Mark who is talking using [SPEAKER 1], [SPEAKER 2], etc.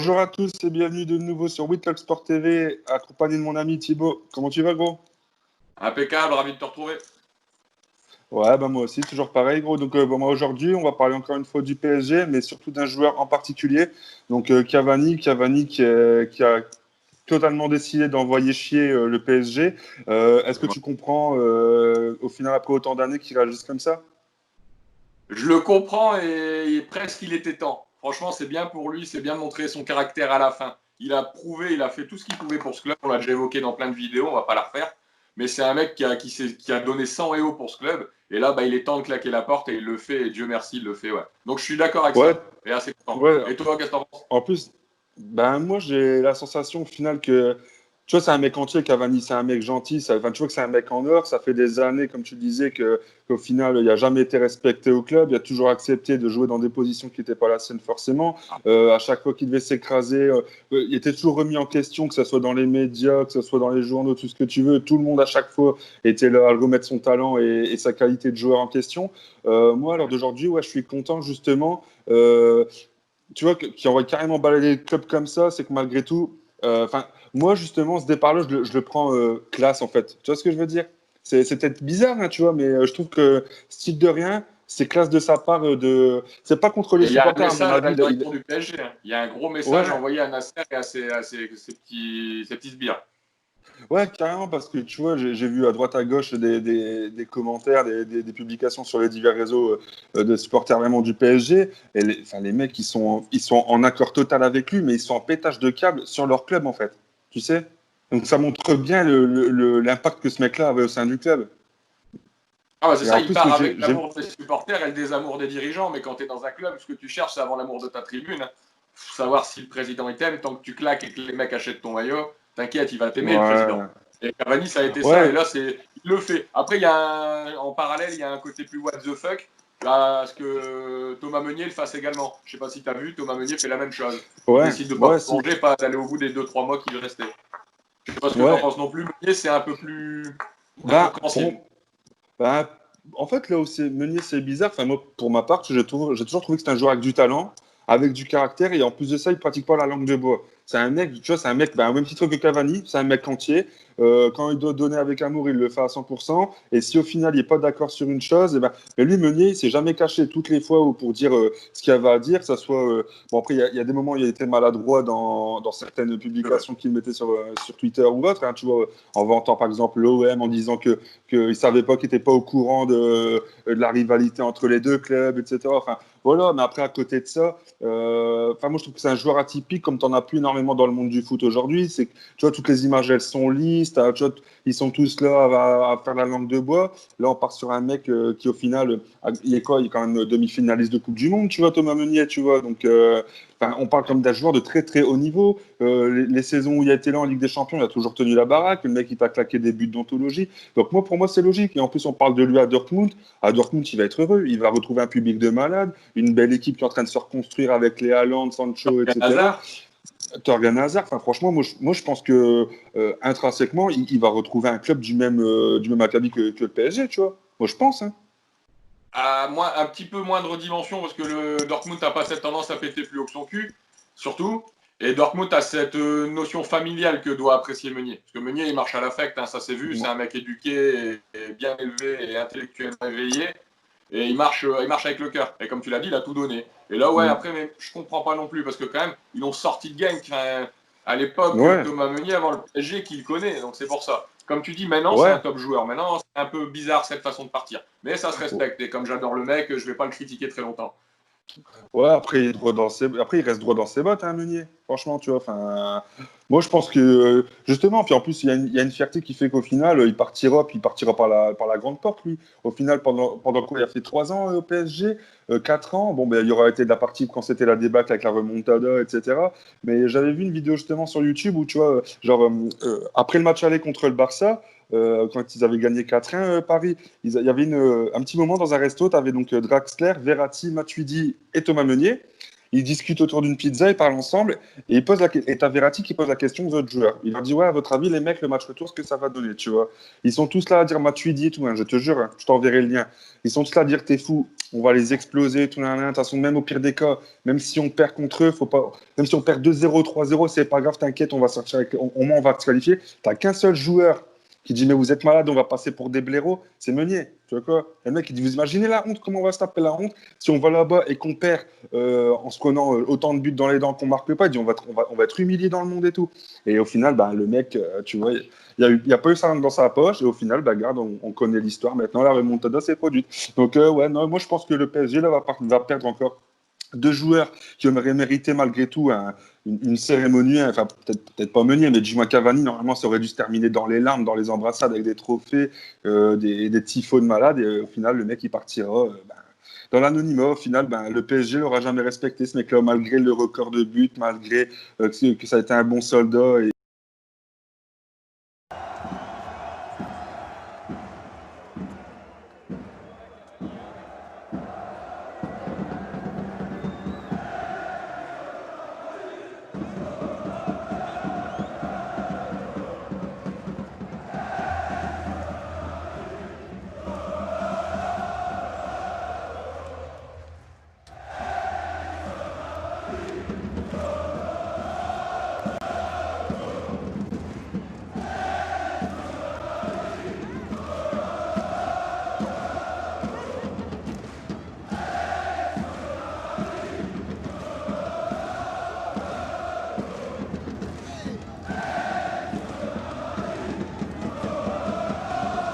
[SPEAKER 1] Bonjour à tous et bienvenue de nouveau sur We Talk Sport TV, accompagné de mon ami Thibaut. Comment tu vas, gros?
[SPEAKER 2] Impeccable, ravi de te retrouver.
[SPEAKER 1] Ouais, bah moi aussi, toujours pareil, gros. Donc, moi, aujourd'hui, on va parler encore une fois du PSG, mais surtout d'un joueur en particulier. Donc, Cavani qui a totalement décidé d'envoyer chier le PSG. Est-ce que tu comprends, au final, après autant d'années, qu'il réagisse comme ça?
[SPEAKER 2] Je le comprends et presque il était temps. Franchement, c'est bien pour lui, c'est bien de montrer son caractère à la fin. Il a prouvé, il a fait tout ce qu'il pouvait pour ce club. On l'a déjà évoqué dans plein de vidéos, on va pas la refaire. Mais c'est un mec qui a donné 100 EO pour ce club. Et là, il est temps de claquer la porte et il le fait. Et Dieu merci, il le fait. Ouais. Donc je suis d'accord avec
[SPEAKER 1] Ouais,
[SPEAKER 2] ça. Et assez content.
[SPEAKER 1] ouais.
[SPEAKER 2] Et toi, qu'est-ce que t'en penses?
[SPEAKER 1] En plus, ben moi j'ai la sensation au final que tu vois c'est un mec entier, Cavani, c'est un mec gentil, enfin, tu vois que c'est un mec en or, ça fait des années comme tu le disais qu'au final il n'a jamais été respecté au club, il a toujours accepté de jouer dans des positions qui n'étaient pas la sienne forcément. À chaque fois qu'il devait s'écraser, il était toujours remis en question, que ce soit dans les médias, que ce soit dans les journaux, tout ce que tu veux, tout le monde à chaque fois était là à remettre son talent et sa qualité de joueur en question. Moi à l'heure d'aujourd'hui, ouais, je suis content justement. Tu vois, qui envoie carrément balader le club comme ça, c'est que malgré tout, enfin, moi justement, ce départ-là, je le prends classe en fait. Tu vois ce que je veux dire? C'est peut-être bizarre, hein, tu vois, mais je trouve que style de rien, c'est classe de sa part de. C'est pas contre les
[SPEAKER 2] Et il y a un
[SPEAKER 1] supporters, à mon
[SPEAKER 2] message à
[SPEAKER 1] avis.
[SPEAKER 2] la direction du PSG. Hein. Il y a un gros message
[SPEAKER 1] Ouais,
[SPEAKER 2] envoyé à Nasser et à ses petits sbires.
[SPEAKER 1] ouais, carrément, parce que tu vois, j'ai vu à droite à gauche des commentaires, des publications sur les divers réseaux de supporters vraiment du PSG. Et enfin, les mecs, ils sont en accord total avec lui, mais ils sont en pétage de câble sur leur club, en fait. Tu sais? Donc ça montre bien l'impact que ce mec-là avait au sein du club.
[SPEAKER 2] Ah bah c'est
[SPEAKER 1] Et
[SPEAKER 2] ça,
[SPEAKER 1] en
[SPEAKER 2] il
[SPEAKER 1] plus,
[SPEAKER 2] part avec l'amour des supporters et le désamour des dirigeants, mais quand tu es dans un club, ce que tu cherches, c'est avant l'amour de ta tribune. Hein. Faut savoir si le président il t'aime, tant que tu claques et que les mecs achètent ton maillot, t'inquiète, il va t'aimer le président.
[SPEAKER 1] ouais,
[SPEAKER 2] Et Cavani, ça a été ça, et
[SPEAKER 1] ouais,
[SPEAKER 2] là, il le fait. Après, en parallèle, il y a un côté plus what the fuck, là, ce que Thomas Meunier le fasse également. Je sais pas si tu as vu, Thomas Meunier fait la même chose. Il
[SPEAKER 1] ouais,
[SPEAKER 2] décide de pas
[SPEAKER 1] ouais, si.
[SPEAKER 2] prolonger, pas d'aller au bout des 2-3 mois qui lui restaient. Je sais pas ce que tu en
[SPEAKER 1] Ouais.
[SPEAKER 2] penses non plus, Meunier, c'est un peu plus
[SPEAKER 1] Bah,
[SPEAKER 2] incompréhensible.
[SPEAKER 1] bah, en fait, là où c'est Meunier, c'est bizarre. Enfin, moi, pour ma part, j'ai toujours trouvé que c'était un joueur avec du talent, avec du caractère, et en plus de ça, il pratique pas la langue de bois. C'est un mec, tu vois, c'est un mec, bah, au même titre que Cavani, c'est un mec entier. Quand il doit donner avec amour, il le fait à 100%. Et si au final, il n'est pas d'accord sur une chose, et ben, mais lui, Meunier, il s'est jamais caché toutes les fois pour dire ce qu'il avait à dire, que ça soit. Bon, après, il y a des moments où il a été maladroit dans certaines publications qu'il mettait sur Twitter ou autre. Hein, tu vois, en vantant par exemple l'OM, en disant qu'il ne savait pas, qu'il n'était pas au courant de la rivalité entre les deux clubs, etc. Enfin, voilà, mais après, à côté de ça, moi, je trouve que c'est un joueur atypique, comme tu n'en as plus énormément dans le monde du foot aujourd'hui. C'est que, tu vois, toutes les images, elles sont lisses. Tu vois, ils sont tous là à faire la langue de bois. Là, on part sur un mec qui, au final, il est quoi? Il est quand même demi-finaliste de Coupe du Monde, tu vois, Thomas Meunier, tu vois. Donc, on parle comme d'un joueur de très, très haut niveau. Les saisons où il a été là en Ligue des Champions, il a toujours tenu la baraque. Le mec, il t'a claqué des buts d'anthologie. Donc, moi, pour moi, c'est logique. Et en plus, on parle de lui à Dortmund. À Dortmund, il va être heureux. Il va retrouver un public de malade, une belle équipe qui est en train de se reconstruire avec les Haaland, Sancho,
[SPEAKER 2] Un
[SPEAKER 1] etc.
[SPEAKER 2] hasard.
[SPEAKER 1] Torgan Hazard, enfin, franchement, moi, je pense que intrinsèquement, il va retrouver un club du même acabit que le PSG, tu vois. Moi, je pense. Hein.
[SPEAKER 2] Un petit peu moindre dimension parce que le Dortmund n'a pas cette tendance à péter plus haut que son cul, surtout. Et Dortmund a cette notion familiale que doit apprécier Meunier. Parce que Meunier, il marche à l'affect, hein, ça s'est vu, c'est un mec éduqué et bien élevé et intellectuellement éveillé. Et il marche avec le cœur. Et comme tu l'as dit, il a tout donné. Et là, ouais,
[SPEAKER 1] Mm.
[SPEAKER 2] après, mais je comprends pas non plus parce que quand même, ils l'ont sorti de gang. Enfin, à l'époque,
[SPEAKER 1] Ouais,
[SPEAKER 2] Thomas Meunier, avant le PSG, qu'il connaît. Donc c'est pour ça. Comme tu dis, maintenant, c'est un
[SPEAKER 1] ouais.
[SPEAKER 2] top joueur. Maintenant, c'est un peu bizarre cette façon de partir. Mais ça se respecte. Et comme j'adore le mec, je vais pas le critiquer très longtemps.
[SPEAKER 1] Ouais, après, après, il reste droit dans ses bottes, hein, Meunier. Franchement, tu vois. Enfin, moi, je pense que, justement, puis en plus, il y a une fierté qui fait qu'au final, puis il partira par la grande porte, lui. Au final, pendant quoi? Il a fait 3 ans au PSG, 4 ans. Bon, ben, il y aura été de la partie quand c'était la débâcle avec la remontada, etc. Mais j'avais vu une vidéo justement sur YouTube où, tu vois, genre, après le match aller contre le Barça, quand ils avaient gagné 4-1, Paris, il y avait un petit moment dans un resto, tu avais donc Draxler, Verratti, Matuidi et Thomas Meunier. ils discutent autour d'une pizza, ils parlent ensemble, et t'as Verratti qui pose la question aux autres joueurs. Il leur dit, ouais, à votre avis, les mecs, le match retour, ce que ça va donner, tu vois. Ils sont tous là à dire Matuidi et tout, hein, je te jure, hein, je t'enverrai le lien. Ils sont tous là à dire, t'es fou, on va les exploser, tout, de toute façon, même au pire des cas, même si on perd contre eux, faut pas, même si on perd 2-0, 3-0, c'est pas grave, t'inquiète, on va sortir au moins on va se qualifier. T'as qu'un seul joueur qui dit mais vous êtes malade, on va passer pour des blaireaux, c'est Meunier. Tu vois quoi? Le mec, il dit vous imaginez la honte, comment on va se taper la honte si on va là-bas et qu'on perd en se prenant autant de buts dans les dents qu'on marque pas, il dit on va être humilié dans le monde et tout. Et au final, bah, le mec, tu vois, il y a pas eu sa langue dans sa poche et au final, bah, regarde, on connaît l'histoire maintenant, la remontada s'est produite. Donc ouais, non, moi je pense que le PSG là, va perdre encore deux joueurs qui auraient mérité malgré tout une cérémonie, enfin peut-être pas Meunier, mais Juma Cavani, normalement ça aurait dû se terminer dans les larmes, dans les embrassades avec des trophées, des tifos de malades, et au final le mec il partira ben, dans l'anonymat. Au final, ben, le PSG l'aura jamais respecté ce mec-là, malgré le record de buts, malgré que ça a été un bon soldat.